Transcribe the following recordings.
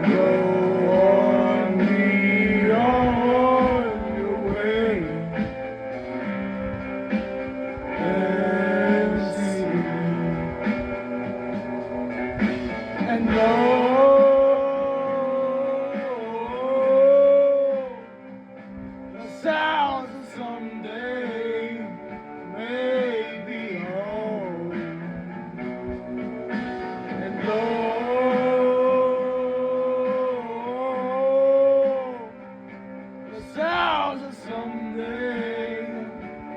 Go on me on your way and see and know the sounds of someday may be home and the sounds of someday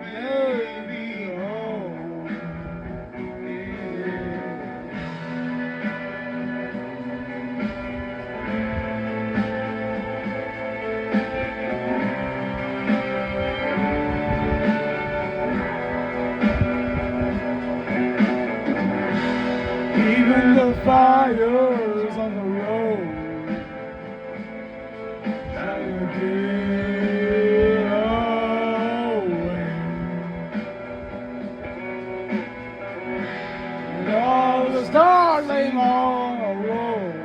may be home. Even the fires on the road that you get away, and all the startling on a road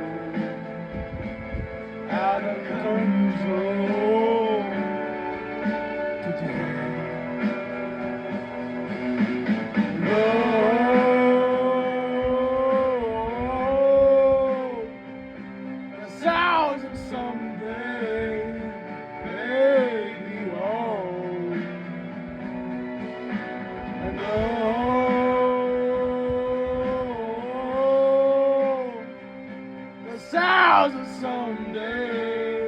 out of control today. Sounds of someday may be home, and the sounds of someday